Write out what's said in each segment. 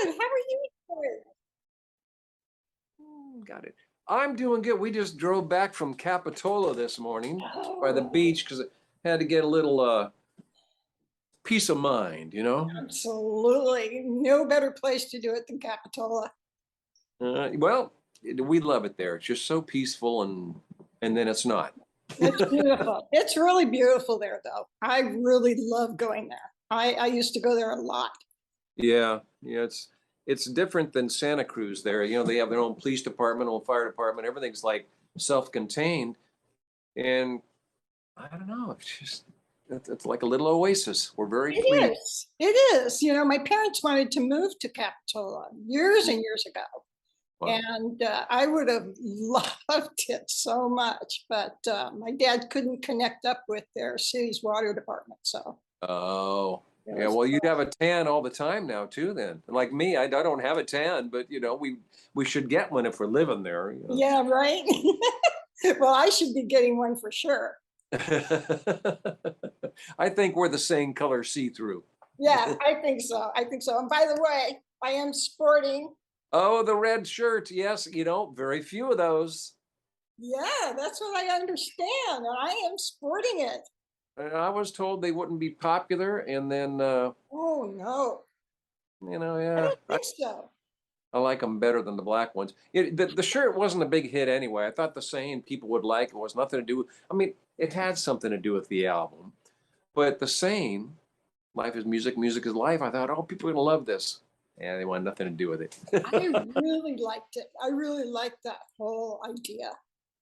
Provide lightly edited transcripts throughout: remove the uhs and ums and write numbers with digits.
How are you doing? Got it. I'm doing good. We just drove back from Capitola this morning by the Oh, beach because I had to get a little peace of mind, you know? absolutely. No better place to do it than Capitola. Well, we love it there. It's just so peaceful and then it's not. It's beautiful. It's really beautiful there, though. I really love going there. I used to go there a lot. Yeah, yeah, it's different than Santa Cruz there. You know, they have their own police department, own fire department, everything's like self-contained. And I don't know, it's like a little oasis. We're very pleased. It is. It is. My parents wanted to move to Capitola years and years ago. Wow. And I would have loved it so much, but my dad couldn't connect up with their city's water department. So Oh, it yeah. was, Well, you'd have a tan all the time now too. Then, like me, I don't have a tan, but we should get one if we're living there. yeah, right. Well, I should be getting one for sure. I think we're the same color see-through. Yeah, I think so. I think so. And by the way, I am sporting. Oh, the red shirt. Yes, very few of those. Yeah, that's what I understand. And I am sporting it. And I was told they wouldn't be popular, and then Oh, no. I yeah, don't think so. I like them better than the black ones. The shirt wasn't a big hit anyway. I thought the saying people would like it was nothing to do with, I mean, it had something to do with the album, but the saying, life is music, music is life, I thought, oh, people are going to love this. Yeah, they want nothing to do with I it. really liked it. I really liked that whole idea.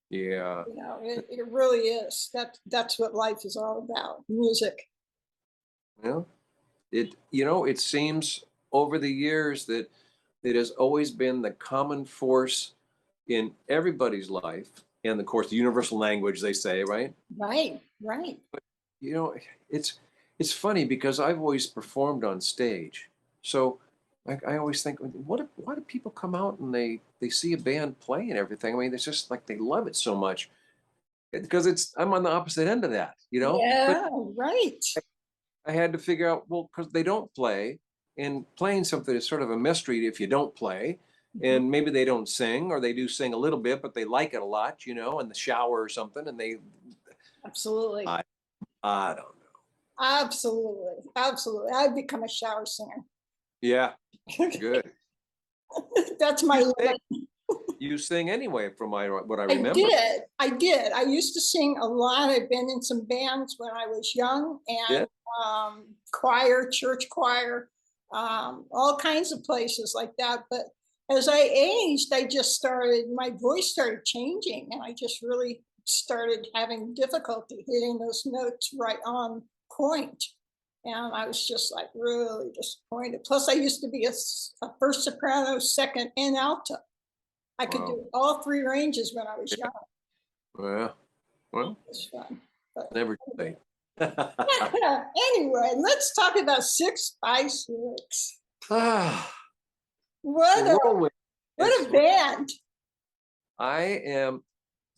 Yeah. It really is. That's what life is all about. Music. Well, it seems over the years that it has always been the common force in everybody's life, and of course, the universal language, they say, right? Right, right. You know, it's it's funny because I've always performed on stage. So I always think, why do people come out and they see a band play and everything? I mean, it's just like they love it so much because I'm on the opposite end of that. But Yeah, right. I had to figure out, well, because they don't play, and playing something is sort of a mystery if you don't play. Mhm. And maybe they don't sing, or they do sing a little bit, but they like it a lot, in the shower or something. And Absolutely. I, I don't know. Absolutely. Absolutely. I've become a shower singer. Yeah, good. That's my You sing, limit. you sing anyway, from what I I remember. did. I did. I used to sing a lot. I've been in some bands when I was young Yeah. and choir, church choir, all kinds of places like that. But as I aged, my voice started changing and I just really started having difficulty hitting those notes right on point. And I was just like really disappointed. Plus, I used to be a first soprano, second, and alto. I could Wow. do all three ranges when I was Yeah. young. Well, well, It was fun. But never too late. anyway, let's talk about Six Spice Lyrics. Ah, the What a whirlwind. what It's a band! I am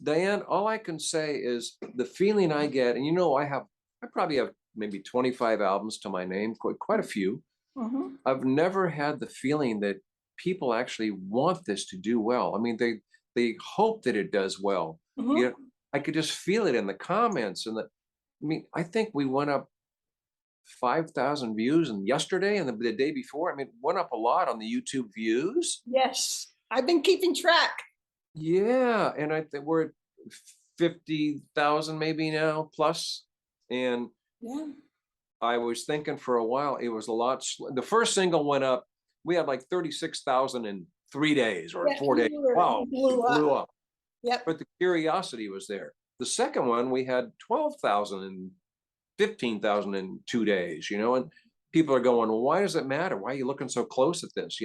Diane. All I can say is the feeling I get, and I probably have maybe 25 albums to my name, quite a few. Mhm, I've never had the feeling that people actually want this to do well. I mean, they hope that it does well. You know, mhm. I could just feel it in the comments I mean, I think we went up 5,000 views and yesterday and the day before. I mean, went up a lot on the YouTube views. Yes, I've been keeping track. Yeah, and I think we're at 50,000 maybe now plus. And Yeah, I was thinking for a while it was a lot. The first single went up. We had like 36,000 in 3 days or in yeah, 4 days. you Wow, blew it blew up. up. Yep. But the curiosity was there. The second one we had 12,000 and 15,000 in 2 days. And people are going, well, why does it matter? Why are you looking so close at this?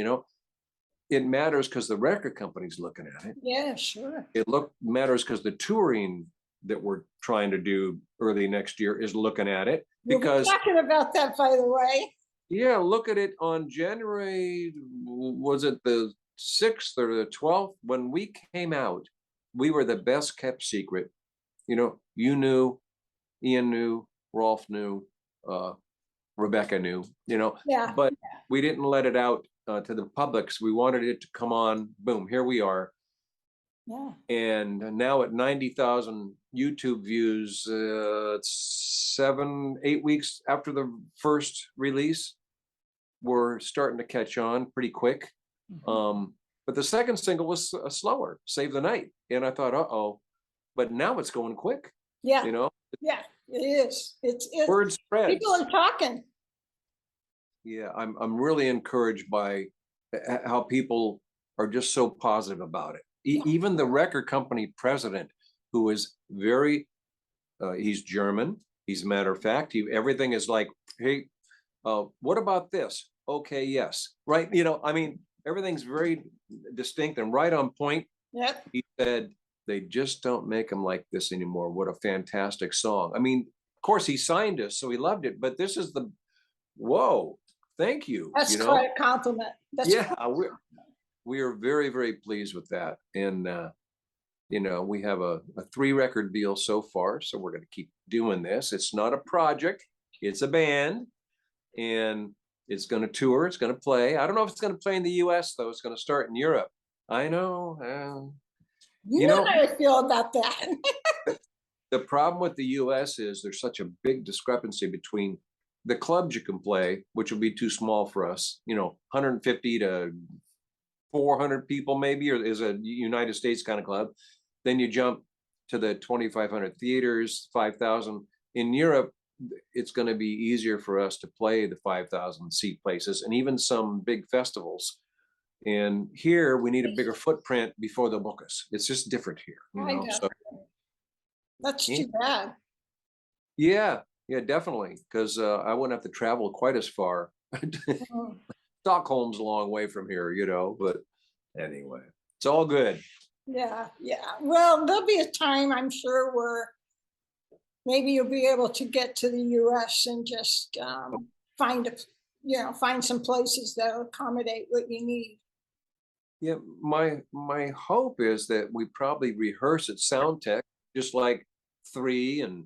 It matters because the record company's looking at it. Yeah, sure. It matters because the touring that we're trying to do early next year is looking at it. We'll be Because talking about that, by the way. yeah, look at it on January, was it the 6th or the 12th? When we came out, we were the best kept secret. You knew, Ian knew, Rolf knew, Rebecca knew, Yeah, but we didn't let it out to the public. So we wanted it to come on. Boom, here we are. Yeah. And now at 90,000 YouTube views, it's 7, 8 weeks after the first release, we're starting to catch on pretty quick. But the second single was slower, Save the Night. And I thought, uh-oh, but now it's going quick. Yeah. You know, Yeah, it is. It's word spreads. people are talking. Yeah, I'm really encouraged by how people are just so positive about it. Even the record company president, who is very, he's German. He's a matter of fact, everything is like, hey, what about this? Okay, yes, right. You know, I mean, everything's very distinct and right on point. Yep. He said, they just don't make them like this anymore. What a fantastic song. I mean, of course, he signed us, so he loved it. But this is the, whoa, thank you. That's you know? quite a compliment. That's Yeah, we are very, very pleased with that. And, you know, we have a 3-record deal so far, so we're going to keep doing this. It's not a project, it's a band, and it's going to tour, it's going to play. I don't know if it's going to play in the US, though. It's going to start in Europe. I know. You know how I feel about that. The problem with the US is there's such a big discrepancy between the clubs you can play, which will be too small for us, you know, 150 to 400 people maybe, or is a United States kind of club. Then you jump to the 2,500 theaters, 5,000. In Europe, it's going to be easier for us to play the 5,000 seat places and even some big festivals. And here we need a bigger footprint before they'll book us. It's just different here, you know. So that's too bad. Yeah, definitely. Because I wouldn't have to travel quite as far. Stockholm's a long way from here, you know, but anyway, it's all good. Yeah. Well, there'll be a time, I'm sure, where maybe you'll be able to get to the US and just find some places that'll accommodate what you need. Yeah, my hope is that we probably rehearse at Soundtech, just like 3 and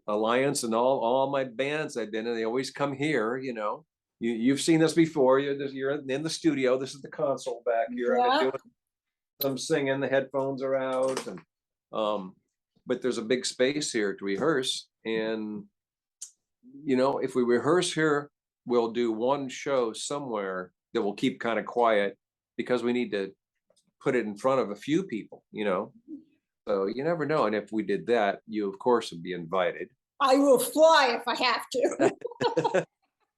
Alliance and all my bands I've been in. They always come here, you know. You've seen this before. You're in the studio. This is the console back here. Yeah. I'm singing. The headphones are out, and but there's a big space here to rehearse. And you know, if we rehearse here, we'll do one show somewhere that will keep kind of quiet because we need to put it in front of a few people, you know. So you never know. And if we did that, you of course would be invited. I will fly if I have to.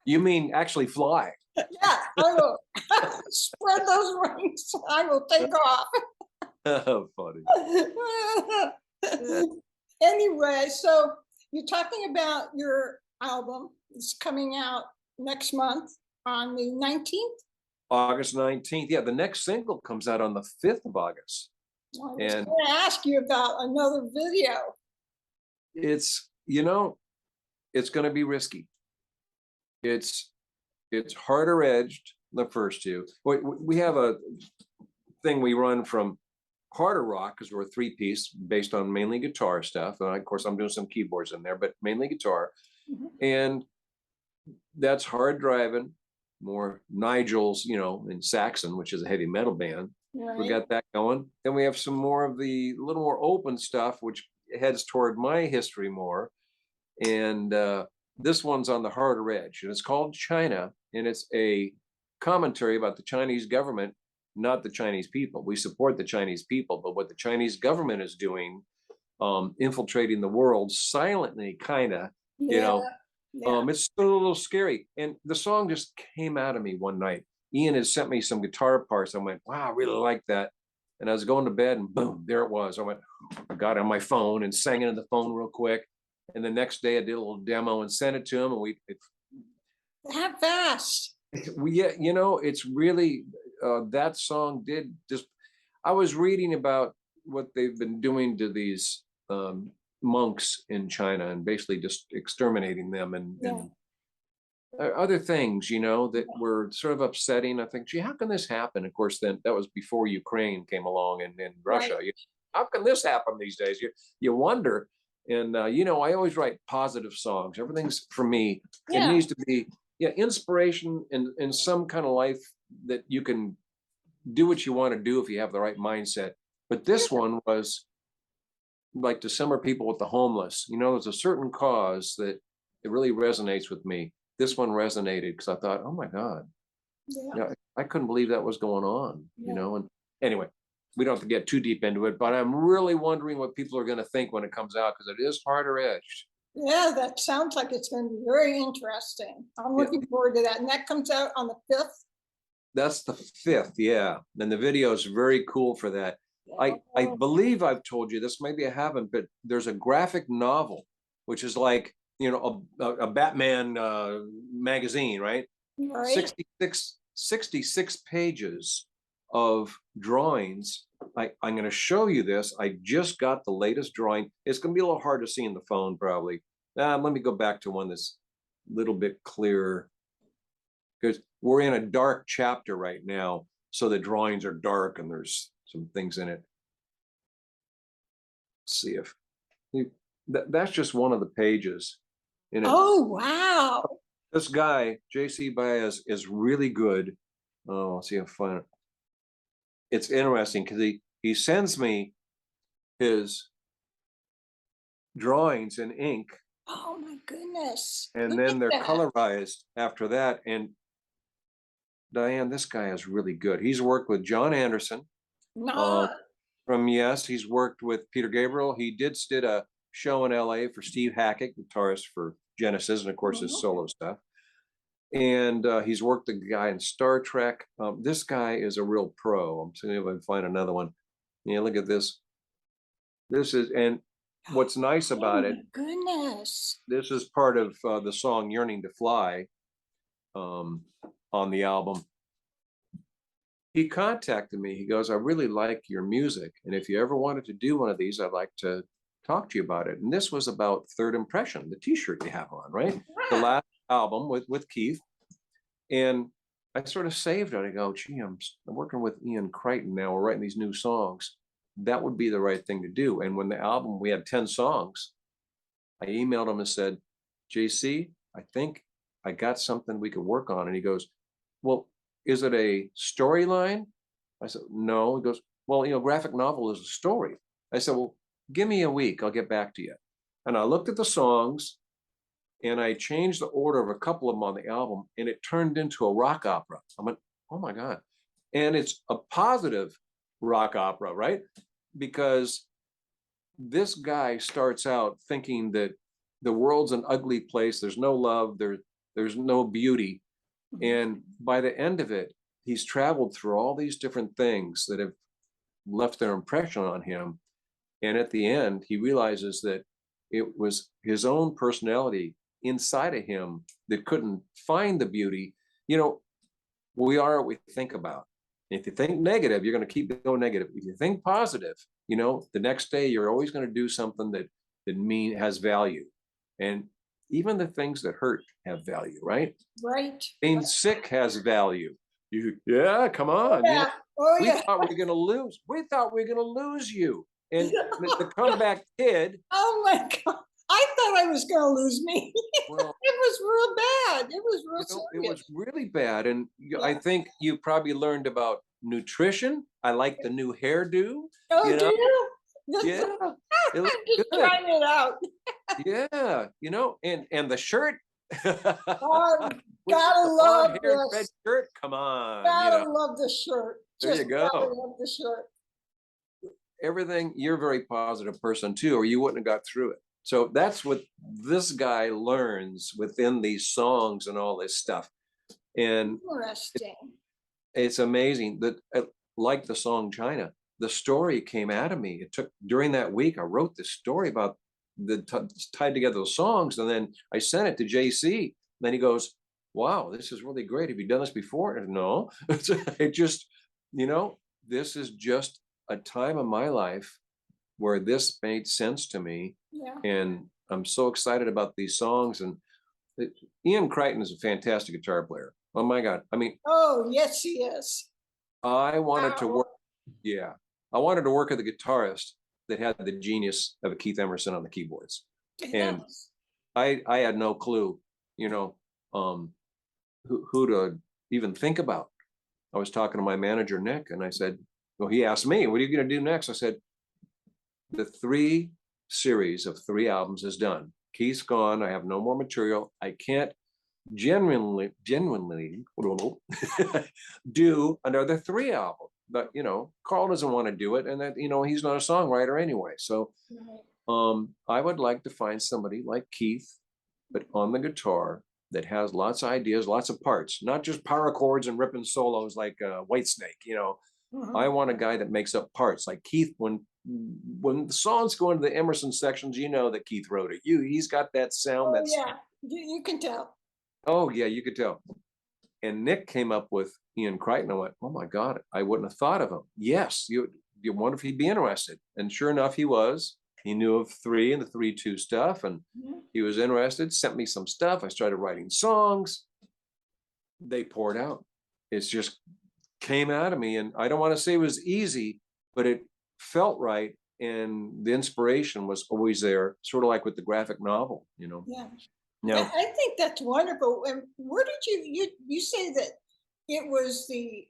You mean actually fly? Yeah, I will spread those wings. I will take off. Oh, funny. Anyway, so you're talking about your album. It's coming out next month on the 19th. August 19th. Yeah, the next single comes out on the 5th of August. I was going to ask you about another video. It's, you know, it's going to be risky. It's harder edged, the first two. We have a thing we run from harder rock, because we're a 3-piece based on mainly guitar stuff. And of course, I'm doing some keyboards in there, but mainly guitar. And that's hard driving, more Nigel's, you know, in Saxon, which is a heavy metal band. Right. We got that going. Then we have some more of the little more open stuff, which heads toward my history more. And this one's on the harder edge, and it's called China, and it's a commentary about the Chinese government, not the Chinese people. We support the Chinese people, but what the Chinese government is doing, infiltrating the world silently, kind of, you know. It's still a little scary. And the song just came out of me one night. Ian had sent me some guitar parts. I went, wow, I really like that. And I was going to bed, and boom, there it was. I got on my phone and sang it in the phone real quick. And the next day I did a little demo and sent it to him. And that fast. You know, it's really, that song did just, I was reading about what they've been doing to these monks in China and basically just exterminating them and other things, you know, that were sort of upsetting. I think, gee, how can this happen? Of course, then that was before Ukraine came along and Russia. Right. How can this happen these days? You wonder. And, you know, I always write positive songs. Everything's, for me, it needs to be yeah, inspiration and some kind of life that you can do what you want to do if you have the right mindset. But this one was like to similar people with the homeless. You know, there's a certain cause that it really resonates with me. This one resonated because I thought, oh my God, Yeah, yeah, I couldn't believe that was going on, you yeah. know. And anyway, we don't have to get too deep into it, but I'm really wondering what people are going to think when it comes out because it is harder edged. Yeah, that sounds like it's going to be very interesting. I'm Yeah, looking forward to that. And that comes out on the 5th. that's the 5th, yeah. And the video is very cool for that. I Oh, believe I've told you this, maybe I haven't, but there's a graphic novel, which is like, you know, a Batman magazine, right? right. 66 pages of drawings. I'm going to show you this. I just got the latest drawing. It's going to be a little hard to see in the phone, probably. Let me go back to one that's a little bit clearer because we're in a dark chapter right now. So the drawings are dark and there's some things in it. Let's see if that's just one of the pages in it. Oh, wow. This guy, JC Baez, is really good. Oh, let's see if I find it. It's interesting because he sends me his drawings in ink Oh, my goodness. and Look then at they're that. colorized after that. And Dyanne, this guy is really good. He's worked with John Anderson Nah. from Yes. He's worked with Peter Gabriel. He did a show in LA for Steve Hackett, guitarist for Genesis, and of course his Mhm. solo stuff. And he's worked the guy in Star Trek. This guy is a real pro. I'm seeing if I can find another one. Yeah, look at this. This is, and what's nice Oh, about it, my goodness. this is part of the song Yearning to Fly um, on the album. He contacted me. He goes, I really like your music. And if you ever wanted to do one of these, I'd like to talk to you about it. And this was about Third Impression, the t-shirt you have on, right? The Ah, last album with Keith. And I sort of saved it. I go, gee, I'm working with Ian Crichton now. We're writing these new songs. That would be the right thing to do. And when the album, we had 10 songs, I emailed him and said, JC, I think I got something we could work on. And he goes, well, is it a storyline? I said, no. He goes, well, you know, graphic novel is a story. I said, well, give me a week. I'll get back to you. And I looked at the songs and I changed the order of a couple of them on the album and it turned into a rock opera. I went, oh my God. And it's a positive rock opera, right? Because this guy starts out thinking that the world's an ugly place. There's no love. There's no beauty. And by the end of it, he's traveled through all these different things that have left their impression on him. And at the end, he realizes that it was his own personality inside of him that couldn't find the beauty. You know, we are what we think about. If you think negative, you're going to keep going negative. If you think positive, you know, the next day you're always going to do something that has value. And even the things that hurt have value, right? right. Being sick has value. Yeah, come Oh, on. You know, yeah. Oh, we yeah. thought we were going to lose. We thought we were going to lose you. And the comeback kid, Oh, my God. I thought I was going to lose me. well, It was real bad. It was you know, real it was serious. really bad. And I Yeah. think you probably learned about nutrition. I like the new hairdo, Oh, you do know? you? Yeah, it looks I'm just good. trying it out. Yeah, you know, and the shirt Oh, with gotta the blonde love haired red this. shirt. Come on, you know, Gotta love the shirt. there you Just gotta go. love the shirt. Everything, you're a very positive person too, or you wouldn't have got through it. So that's what this guy learns within these songs and all this stuff. And Interesting. it's amazing that, like the song China, the story came out of me. It took during that week, I wrote this story about tied together the songs, and then I sent it to JC. Then he goes, wow, this is really great. Have you done this before? And no, it just, you know, this is just a time of my life where this made sense to me. Yeah. And I'm so excited about these songs. And it, Ian Crichton is a fantastic guitar player. Oh my God. I mean, Oh, yes, he is. I wanted to Wow. work, yeah, I wanted to work with a guitarist that had the genius of a Keith Emerson on the keyboards. And Yes. I had no clue, you know. who to even think about. I was talking to my manager, Nick, and I said, well, he asked me, what are you going to do next? I said, the 3 series of 3 albums is done. Keith's gone. I have no more material. I can't genuinely do another 3 album. But, you know, Carl doesn't want to do it. And that, you know, he's not a songwriter anyway. So I would like to find somebody like Keith, but on the guitar, that has lots of ideas, lots of parts, not just power chords and ripping solos like Whitesnake. You know, I want a guy that makes up parts like Keith. When the songs go into the Emerson sections, you know that Keith wrote it. He's got that sound. That's yeah, you can tell. Oh yeah, you could tell. And Nick came up with Ian Crichton. I went, oh my God, I wouldn't have thought of him. Yes, you wonder if he'd be interested. And sure enough, he was. He knew of 3 and the 3/2 stuff, and he was interested, sent me some stuff. I started writing songs. They poured out. It's just came out of me. And I don't want to say it was easy, but it felt right. And the inspiration was always there, sort of like with the graphic novel, you know. Yeah. Now, I think that's wonderful. And where did you say that it was the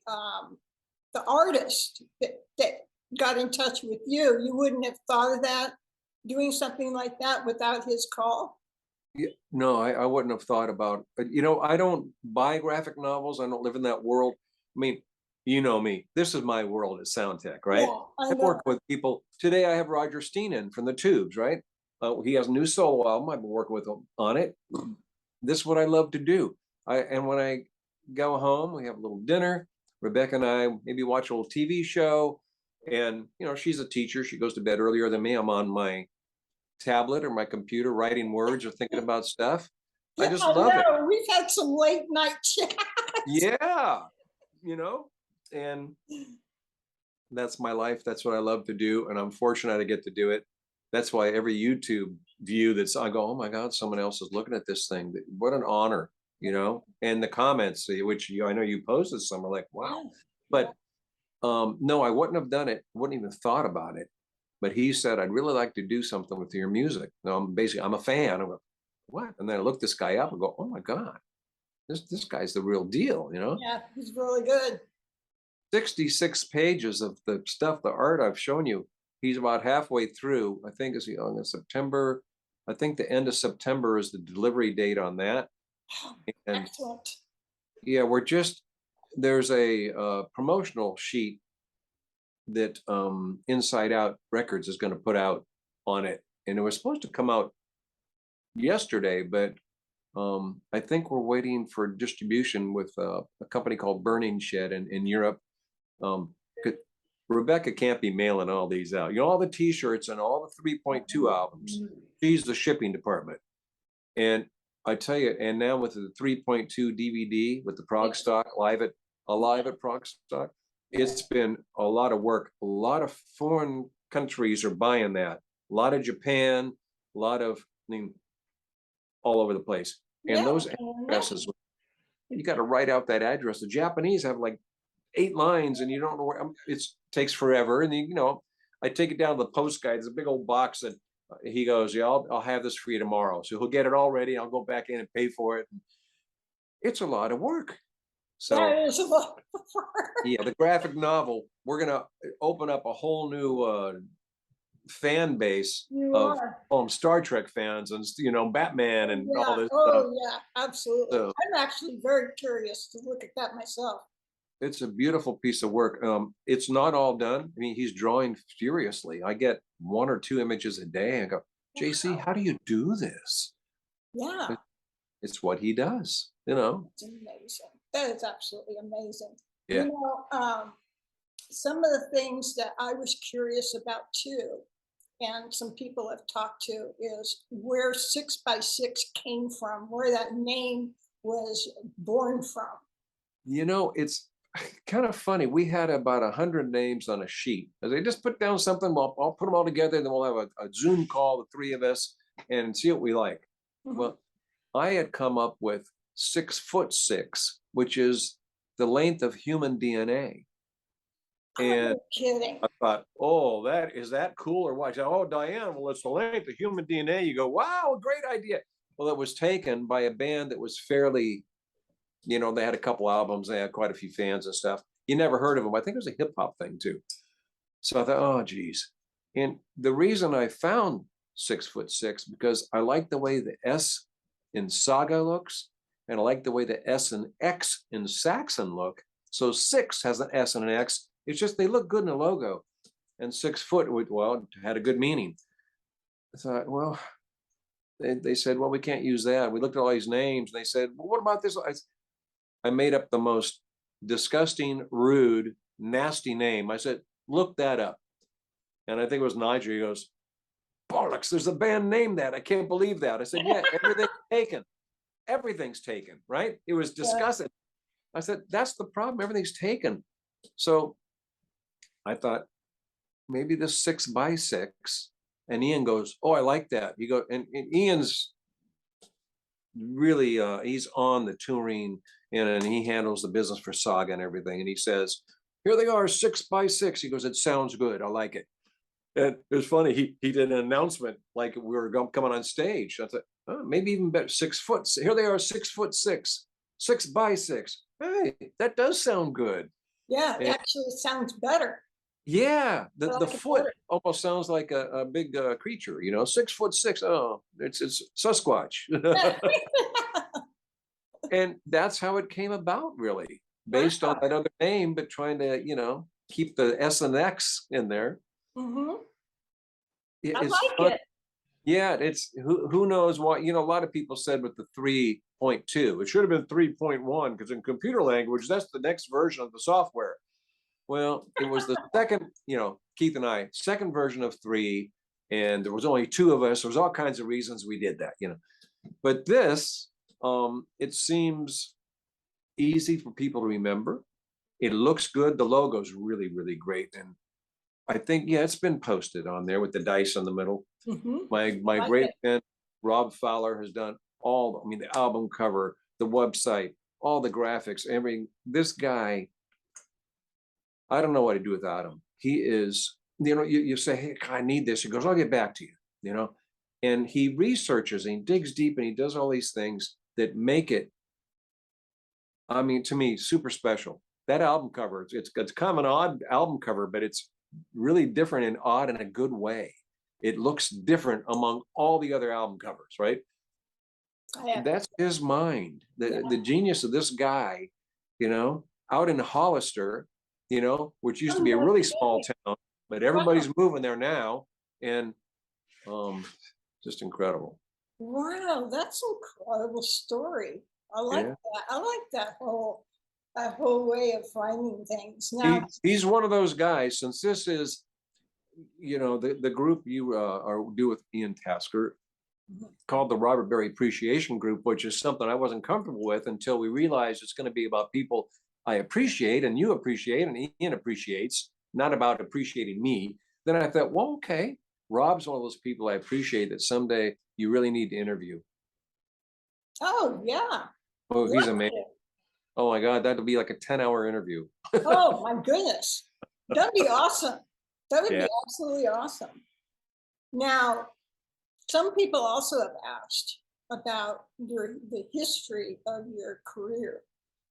artist that got in touch with you? You wouldn't have thought of that, doing something like that without his call? yeah, no, I wouldn't have thought about, you know, I don't buy graphic novels. I don't live in that world. I mean, you know me, this is my world at Soundtech, right? Yeah, I I've know. worked with people. Today I have Roger Steen in from the Tubes, right? He has a new solo album. I've been working with him on it. This is what I love to do. And when I go home, we have a little dinner. Rebecca and I maybe watch a little TV show. And, you know, she's a teacher. She goes to bed earlier than me. I'm on my tablet or my computer writing words or thinking about stuff. I Yeah, just I love it. know. We've had some late night chats. Yeah, you know, and that's my life. That's what I love to do. And I'm fortunate I get to do it. That's why every YouTube view that's, I go, oh my God, someone else is looking at this thing. What an honor, you know? And the comments, which I know you posted some, are like, wow. But no, I wouldn't have done it. Wouldn't even thought about it. But he said, I'd really like to do something with your music. Now, I'm a fan. I'm like, what? And then I look this guy up and go, oh my God, this guy's the real deal, you know? Yeah, he's really good. 66 pages of the stuff, the art I've shown you. He's about halfway through. I think is he on in September. I think the end of September is the delivery date on that. And Excellent. yeah, there's a promotional sheet that Inside Out Records is going to put out on it, and it was supposed to come out yesterday, but I think we're waiting for distribution with a company called Burning Shed in Europe. Rebecca can't be mailing all these out. You know, all the T-shirts and all the 3.2 albums. She's the shipping department. And I tell you, and now with the 3.2 DVD with the Prague stock, Alive at Prague stock, it's been a lot of work. A lot of foreign countries are buying that. A lot of Japan, a lot of, I mean, all over the place. And those addresses, you got to write out that address. The Japanese have like 8 lines and you don't know where. It takes forever. And you know, I take it down to the post guy. There's a big old box, and he goes, yeah, I'll have this for you tomorrow. So he'll get it all ready. I'll go back in and pay for it. It's a lot of work. So that is a lot of work. Yeah, the graphic novel, we're gonna open up a whole new fan base of Star Trek fans and, you know, Batman and all this stuff. Yeah, absolutely. So, I'm actually very curious to look at that myself. It's a beautiful piece of work. It's not all done. I mean, he's drawing furiously. I get 1 or 2 images a day and go, JC, how do you do this? Yeah. It's what he does, you know. It's amazing. That is absolutely amazing. Yeah. You know, some of the things that I was curious about too, and some people have talked to, is where 6x6 came from, where that name was born from. You know, it's kind of funny. We had about 100 names on a sheet. As they just put down something, I'll put them all together, and then we'll have a Zoom call, the 3 of us, and see what we like. Well, I had come up with 6'6", which is the length of human DNA. And I thought, oh, is that cool or what? I said, oh, Dyanne, well, it's the length of human DNA. You go, wow, great idea. Well, it was taken by a band that was fairly You know, they had a couple albums. They had quite a few fans and stuff. You never heard of them. I think it was a hip hop thing too. So I thought, oh, geez. And the reason I found 6'6" because I like the way the S in Saga looks, and I like the way the S and X in Saxon look. So 6 has an S and an X. It's just they look good in the logo, and 6 foot, well, had a good meaning. I thought, well, they said, well, we can't use that. We looked at all these names, and they said, well, what about this? I made up the most disgusting, rude, nasty name. I said, look that up. And I think it was Nigel. He goes, bollocks, there's a band named that. I can't believe that. I said, yeah, everything's taken. Everything's taken, right? It was disgusting. I said, that's the problem. Everything's taken. So I thought, maybe this 6x6. And Ian goes, oh, I like that. He goes, and Ian's really, he's on the touring and he handles the business for Saga and everything. And he says, here they are, 6x6. He goes, it sounds good. I like it. And it was funny. He did an announcement like we were coming on stage. I thought, oh, maybe even better, 6 foot. Here they are, 6'6", 6x6. Hey, that does sound good. Yeah, And actually, it sounds better. yeah, the like foot almost sounds like a big creature, you know, 6'6". Oh, it's Sasquatch. And that's how it came about, really, based on Wow. that other name, but trying to, you know, keep the S and X in there. I It's like fun. it. Yeah, it's who knows why. You know, a lot of people said with the 3.2, it should have been 3.1 because in computer language, that's the next version of the software. Well, it was the second, you know, Keith and I, second version of 3, and there was only 2 of us. There was all kinds of reasons we did that, you know. But this, it seems easy for people to remember. It looks good. The logo's really, really great. And I think, yeah, it's been posted on there with the dice in the middle. My Like great it. friend Rob Fowler has done all, I mean, the album cover, the website, all the graphics, everything. This guy, I don't know what to do without him. He is, you know, you say, hey, I need this. He goes, I'll get back to you, you know. And he researches and he digs deep and he does all these things that make it, I mean, to me, super special. That album cover, it's kind of an odd album cover, but it's really different and odd in a good way. It looks different among all the other album covers, right? That's his mind, the genius of this guy, you know, out in Hollister, you know, which used to be a really small town, but everybody's moving there now, and just incredible. Wow, that's an incredible story. I like Yeah, that. I like that whole way of finding things. Now, he's one of those guys. Since this is, you know, the group you are do with Ian Tasker, called the Robert Berry Appreciation Group, which is something I wasn't comfortable with until we realized it's going to be about people I appreciate and you appreciate and Ian appreciates, not about appreciating me. Then I thought, well, okay, Rob's one of those people I appreciate that someday you really need to interview. oh yeah, Oh, he's love amazing. it. Oh my God, that'll be like a 10-hour interview. Oh my goodness, that'd be awesome. That would Yeah. be absolutely awesome. Now, some people also have asked about the history of your career,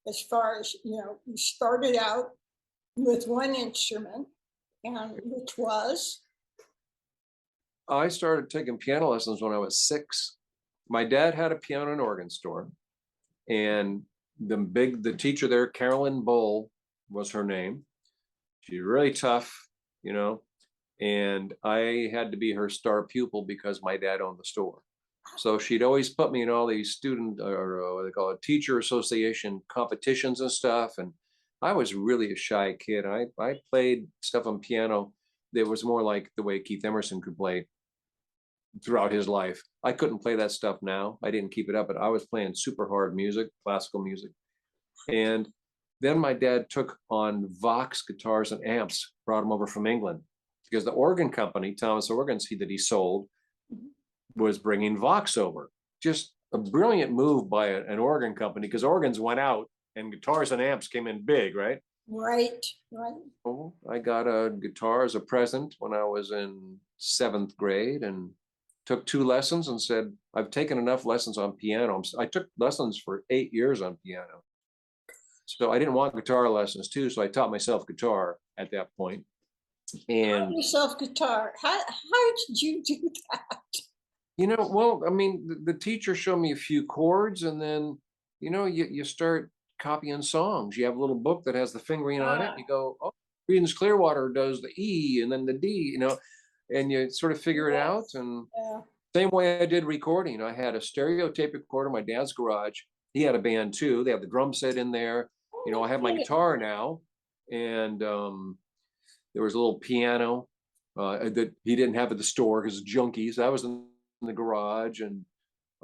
as far as, you know, you started out with one instrument, and which was, I started taking piano lessons when I was 6. My dad had a piano and organ store, and the teacher there, Carolyn Bowl was her name. She's really tough, you know, and I had to be her star pupil because my dad owned the store. So she'd always put me in all these student or what they call it, teacher association competitions and stuff. And I was really a shy kid. I played stuff on piano that was more like the way Keith Emerson could play throughout his life. I couldn't play that stuff now. I didn't keep it up, but I was playing super hard music, classical music. And then my dad took on Vox guitars and amps, brought them over from England because the organ company, Thomas Organs, that he sold, was bringing Vox over. Just a brilliant move by an organ company because organs went out and guitars and amps came in big, right? right, Oh, I got a guitar as a present when I was in 7th grade and took 2 lessons and said, I've taken enough lessons on piano. I took lessons for 8 years on piano. So I didn't want guitar lessons too, so I taught myself guitar at that point. And Yourself guitar. How did you do that? well, I mean, the teacher showed me a few chords, and then you start copying songs. You have a little book that has the fingering on it. You go, oh, Creedence Clearwater does the E and then the D, and you sort of figure it out. And Yeah. same way I did recording. I had a stereo tape recorder in my dad's garage. He had a band too. They have the drum set in there. I have my guitar now, and there was a little piano that he didn't have at the store because it's junky. So I was in the garage, and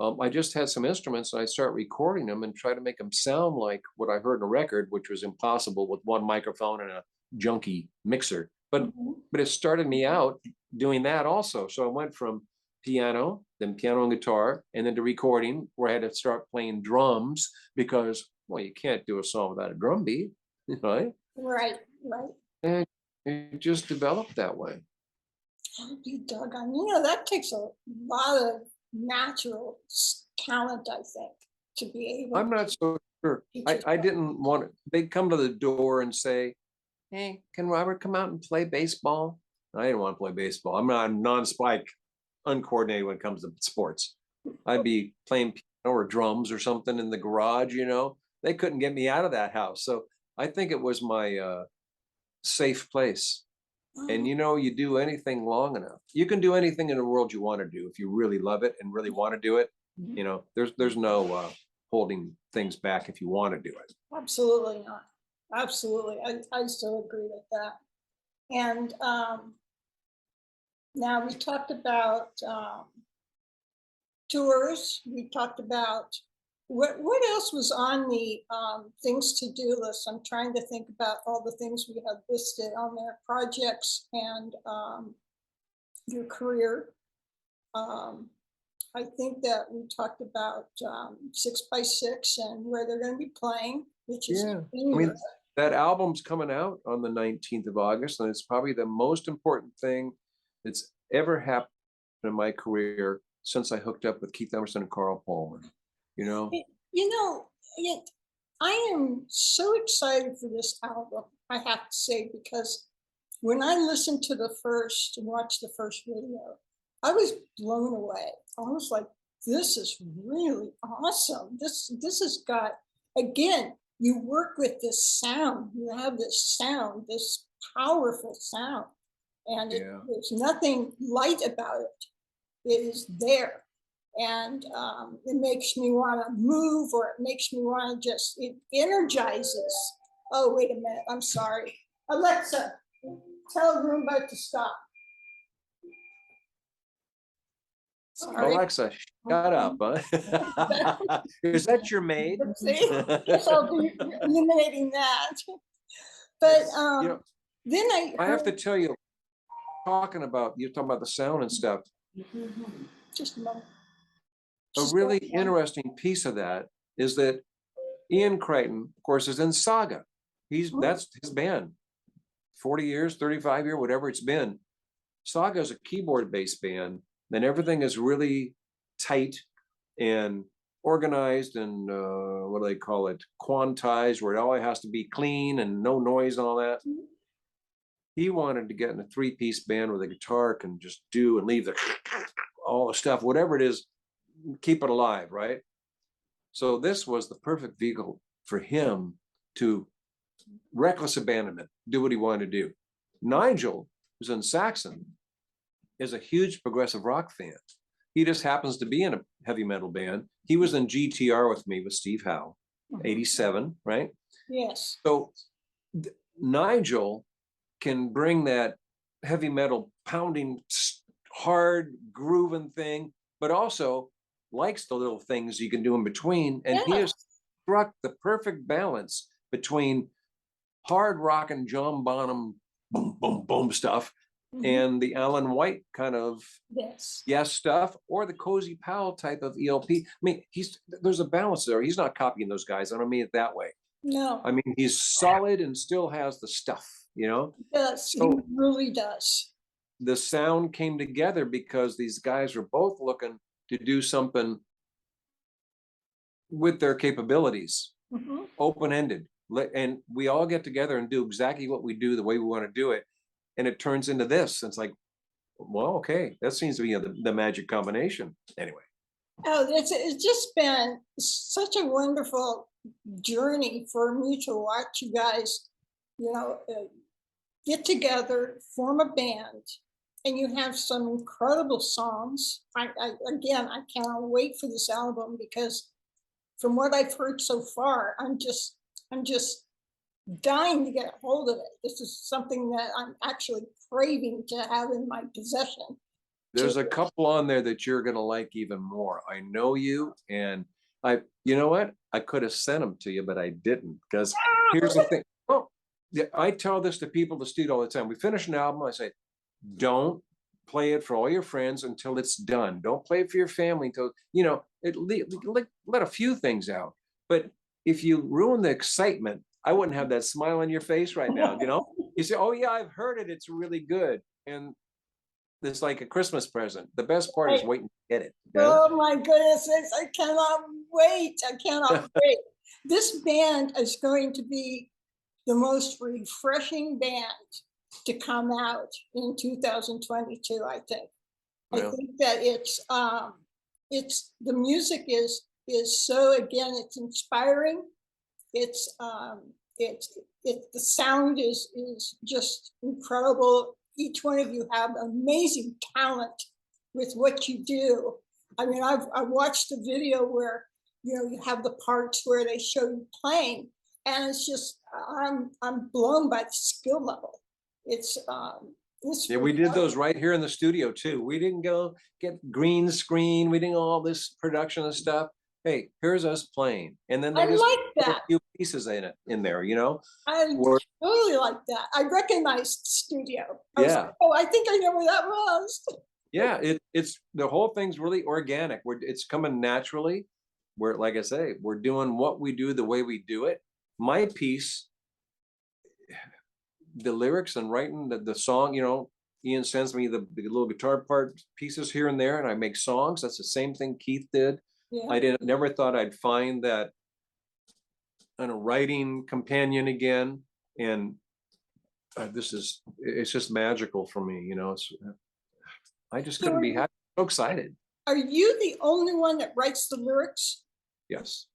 I just had some instruments, and I start recording them and try to make them sound like what I heard in a record, which was impossible with one microphone and a junky mixer. But it started me out doing that also. So I went from piano, then piano and guitar, and then to recording, where I had to start playing drums because, well, you can't do a song without a drum beat, right? Right. And it just developed that way. You doggone, that takes a lot of natural talent, I think, to be able. I'm not so sure. I didn't want it. They'd come to the door and say, hey, can Robert come out and play baseball? I didn't want to play baseball. I'm not non-spike, uncoordinated when it comes to sports. I'd be playing piano or drums or something in the garage, They couldn't get me out of that house. So I think it was my safe place. And you do anything long enough. You can do anything in the world you want to do if you really love it and really want to do it. There's no holding things back if you want to do it. Absolutely not. Absolutely. I still agree with that. And now we talked about tours. We talked about what else was on the things to do list. I'm trying to think about all the things we have listed on their projects and your career. I think that we talked about 6x6 and where they're going to be playing, which is that album's coming out on the 19th of August, and it's probably the most important thing that's ever happened in my career since I hooked up with Keith Emerson and Carl Palmer. I am so excited for this album, I have to say, because when I listened to watched the first video, I was blown away. I was like, this is really awesome. This has got, again, you work with this sound. You have this sound, this powerful sound. And there's nothing light about it. It is there. And it makes me want to move, or it makes me want to it energizes. Oh, wait a minute. I'm sorry. Alexa, tell Roomba to stop. Sorry. Alexa, shut up, huh? Is that your maid? See? Guess I'll be eliminating that. But then I have to tell you, you're talking about the sound and stuff. Just a moment. A really interesting piece of that is that Ian Crichton, of course, is in Saga. That's his band. 40 years, 35 years, whatever it's been. Saga is a keyboard-based band. Then everything is really tight and organized and what do they call it? Quantized, where it all has to be clean and no noise and all that. He wanted to get in a 3-piece band where the guitar can just do and leave all the stuff, whatever it is, keep it alive, right? So this was the perfect vehicle for him to reckless abandonment, do what he wanted to do. Nigel, who's in Saxon, is a huge progressive rock fan. He just happens to be in a heavy metal band. He was in GTR with me with Steve Howe, 87, right? Yes. So Nigel can bring that heavy metal pounding, hard grooving thing, but also likes the little things you can do in between. And he has struck the perfect balance between hard rock and John Bonham boom, boom, boom stuff and the Alan White kind of yes stuff, or the Cozy Powell type of ELP. I mean, there's a balance there. He's not copying those guys. I don't mean it that way. No. I mean, he's solid and still has the stuff, He does. So he really does. The sound came together because these guys were both looking to do something with their capabilities, open-ended. and we all get together and do exactly what we do the way we want to do it, and it turns into this. It's like, well, okay, that seems to be the magic combination. Anyway, Oh, it's just been such a wonderful journey for me to watch you guys, get together, form a band, and you have some incredible songs. Again, I cannot wait for this album because from what I've heard so far, I'm just dying to get a hold of it. This is something that I'm actually craving to have in my possession. there's a couple on there that you're gonna like even more. I know you, and you know what? I could have sent them to you, but I didn't, because here's the thing. Oh, yeah, I tell this to people in the studio all the time. We finish an album, I say, don't play it for all your friends until it's done. Don't play it for your family until, let a few things out. But if you ruin the excitement, I wouldn't have that smile on your face right now. You say, oh yeah, I've heard it, it's really good. And it's like a Christmas present. The best part is waiting to get it. Oh my goodness, I cannot wait. I cannot wait. This band is going to be the most refreshing band to come out in 2022, I think. I think that it's the music is so, again, it's inspiring. It's the sound is just incredible. Each one of you have amazing talent with what you do. I mean, I've watched a video where you have the parts where they show you playing, and it's just I'm blown by the skill level. It's yeah, we did those right here in the studio too. We didn't go get green screen. We didn't all this production and stuff. Hey, here's us playing, and then they I just like put a that. few pieces in there. I We're- totally like that. I recognized the studio. I was Yeah. like, oh, I think I know where that was. Yeah, it's the whole thing's really organic. It's coming naturally. We're, like I say, we're doing what we do the way we do it. My piece, the lyrics and writing the song, Ian sends me the little guitar part pieces here and there, and I make songs. That's the same thing Keith did. Yeah. I never thought I'd find that on a writing companion again, and it's just magical for me. I just couldn't be happy. So excited. Are you the only one that writes the lyrics? Yes.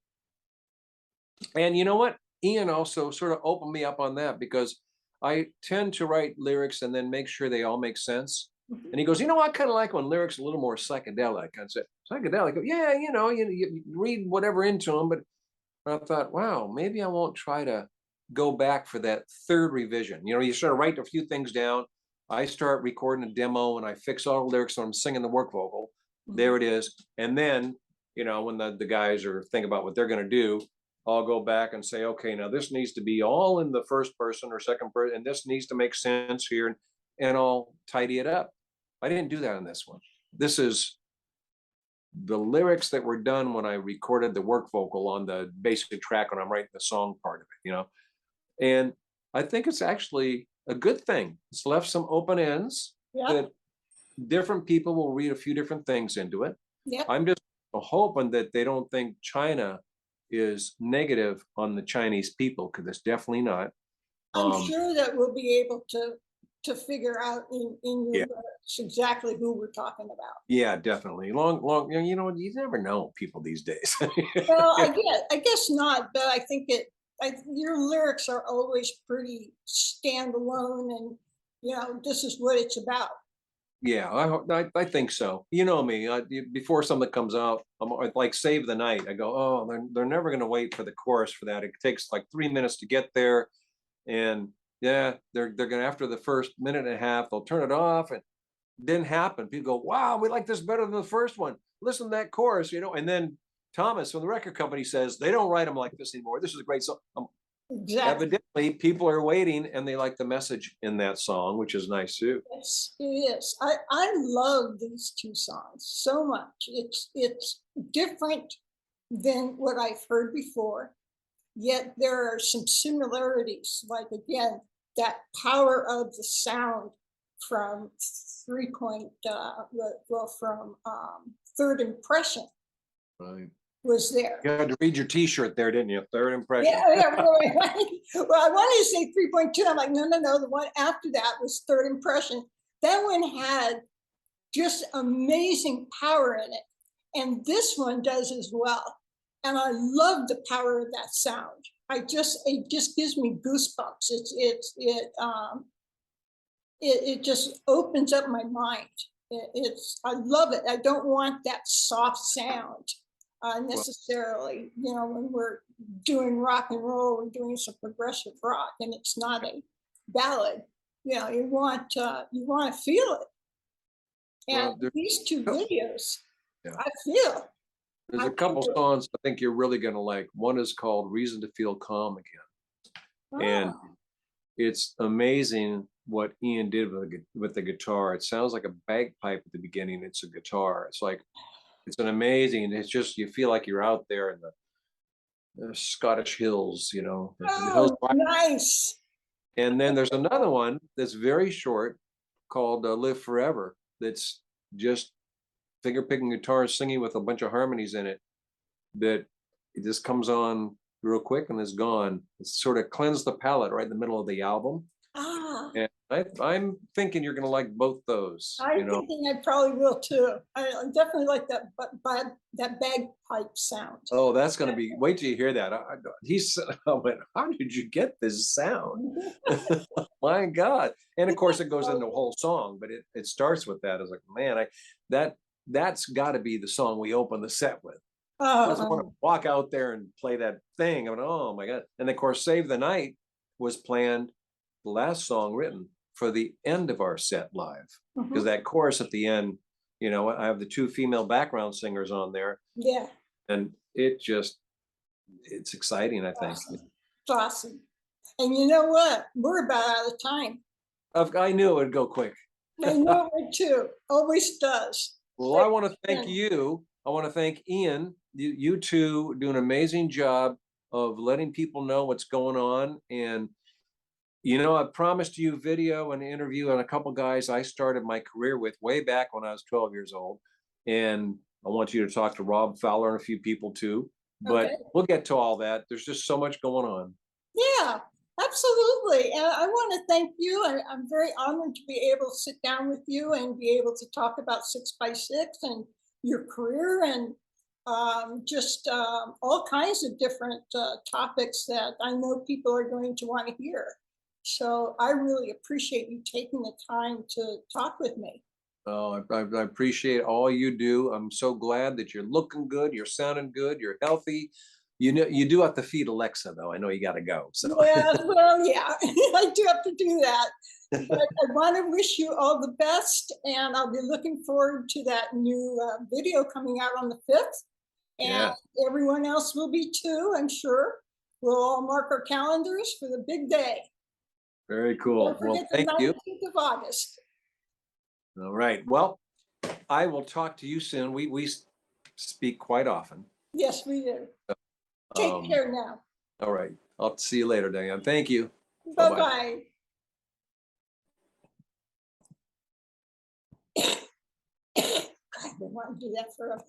And you know what? Ian also sort of opened me up on that, because I tend to write lyrics and then make sure they all make sense. Mhm. And he goes, I kind of like when lyrics are a little more psychedelic. I said, psychedelic? Yeah, you read whatever into them. But I thought, wow, maybe I won't try to go back for that third revision. You sort of write a few things down. I start recording a demo and I fix all the lyrics, so I'm singing the work vocal. There it is. And then, when the guys are thinking about what they're going to do, I'll go back and say, okay, now this needs to be all in the first person or second person, and this needs to make sense here, and I'll tidy it up. I didn't do that on this one. This is the lyrics that were done when I recorded the work vocal on the basic track when I'm writing the song part of it, And I think it's actually a good thing. It's left some open ends that different people will read a few different things into it. Yep. I'm just hoping that they don't think China is negative on the Chinese people, because it's definitely not. I'm sure that we'll be able to figure out in your lyrics exactly who we're talking about. Yeah, definitely. Long, you never know people these days. Well, I guess not, but I think your lyrics are always pretty standalone, and this is what it's about. Yeah, I think so. You know me. Before something comes out, I'm like Save the Night. I go, oh, they're never going to wait for the chorus for that. It takes like 3 minutes to get there, and yeah, they're going to, after the first minute and a half, they'll turn it off, and it didn't happen. People go, wow, we like this better than the first one. Listen to that chorus, and then Thomas from the record company says they don't write them like this anymore. This is a great song. Exactly. Evidently, people are waiting and they like the message in that song, which is nice too. Yes, it is. I love these two songs so much. It's different than what I've heard before, yet there are some similarities. Like, again, that power of the sound from from Third Impression. Right. was there. You had to read your T-shirt there, didn't you? Third impression. Yeah, really. Well, I wanted to say 3.2. I'm like, no, no, no. The one after that was third impression. That one had just amazing power in it. And this one does as well. And I love the power of that sound. It just gives me goosebumps. It just opens up my mind. I love it. I don't want that soft sound necessarily. You know, when we're doing rock and roll, we're doing some progressive rock, and it's not a ballad. You know, you want to feel it. And Well, these two videos, yeah. I feel. There's a couple songs I think you're really going to like. One is called Reason to Feel Calm Again. And it's amazing what Ian did with the guitar. It sounds like a bagpipe at the beginning. It's a guitar. It's like, it's an amazing, it's just, you feel like you're out there in the Scottish hills, you know. The hills. Nice. And then there's another one that's very short called Live Forever. That's just finger picking guitar singing with a bunch of harmonies in it, that it just comes on real quick and is gone. It's sort of cleansed the palate right in the middle of the album. And I'm thinking you're going to like both those. I'm thinking I probably will too. I definitely like that bagpipe sound. Oh, that's going to be, wait till you hear that. I went, how did you get this sound? My God. And of course it goes into a whole song, but it starts with that. I was like, man, that's got to be the song we open the set with. I just want to walk out there and play that thing. I went, oh my God. And of course, Save the Night was planned, the last song written, for the end of our set live. Because that chorus at the end, you know, I have the two female background singers on there. Yeah. And it's exciting, I think. Awesome. It's awesome. And you know what? We're about out of time. I knew it would go quick. I know it too. Always does. Well, I want to thank you. I want to thank Ian. You two do an amazing job of letting people know what's going on. And, you know, I promised you video and interview on a couple guys I started my career with way back when I was 12 years old. And I want you to talk to Rob Fowler and a few people too. But we'll get to all that. There's just so much going on. Yeah, absolutely. And I want to thank you. I'm very honored to be able to sit down with you and be able to talk about 6x6 and your career and just all kinds of different topics that I know people are going to want to hear. So I really appreciate you taking the time to talk with me. Oh, I appreciate all you do. I'm so glad that you're looking good, you're sounding good, you're healthy. You know, you do have to feed Alexa, though. I know you got to go. So yeah, well, yeah, I do have to do that. But I want to wish you all the best, and I'll be looking forward to that new video coming out on the 5th. And everyone else will be too, I'm sure. We'll all mark our calendars for the big day. Very cool. Well, thank you. 19th of August. All right. Well, I will talk to you soon. We speak quite often. Yes, we do. Take care now. All right. I'll see you later, Dyanne. Thank you. Bye-bye. I didn't want to do that for a...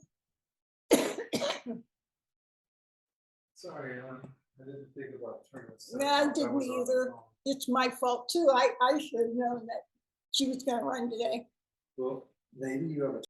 Sorry, I didn't think about turning this. Yeah, I didn't either. It's my fault too. I should have known that she was going to run today. Well, maybe you have a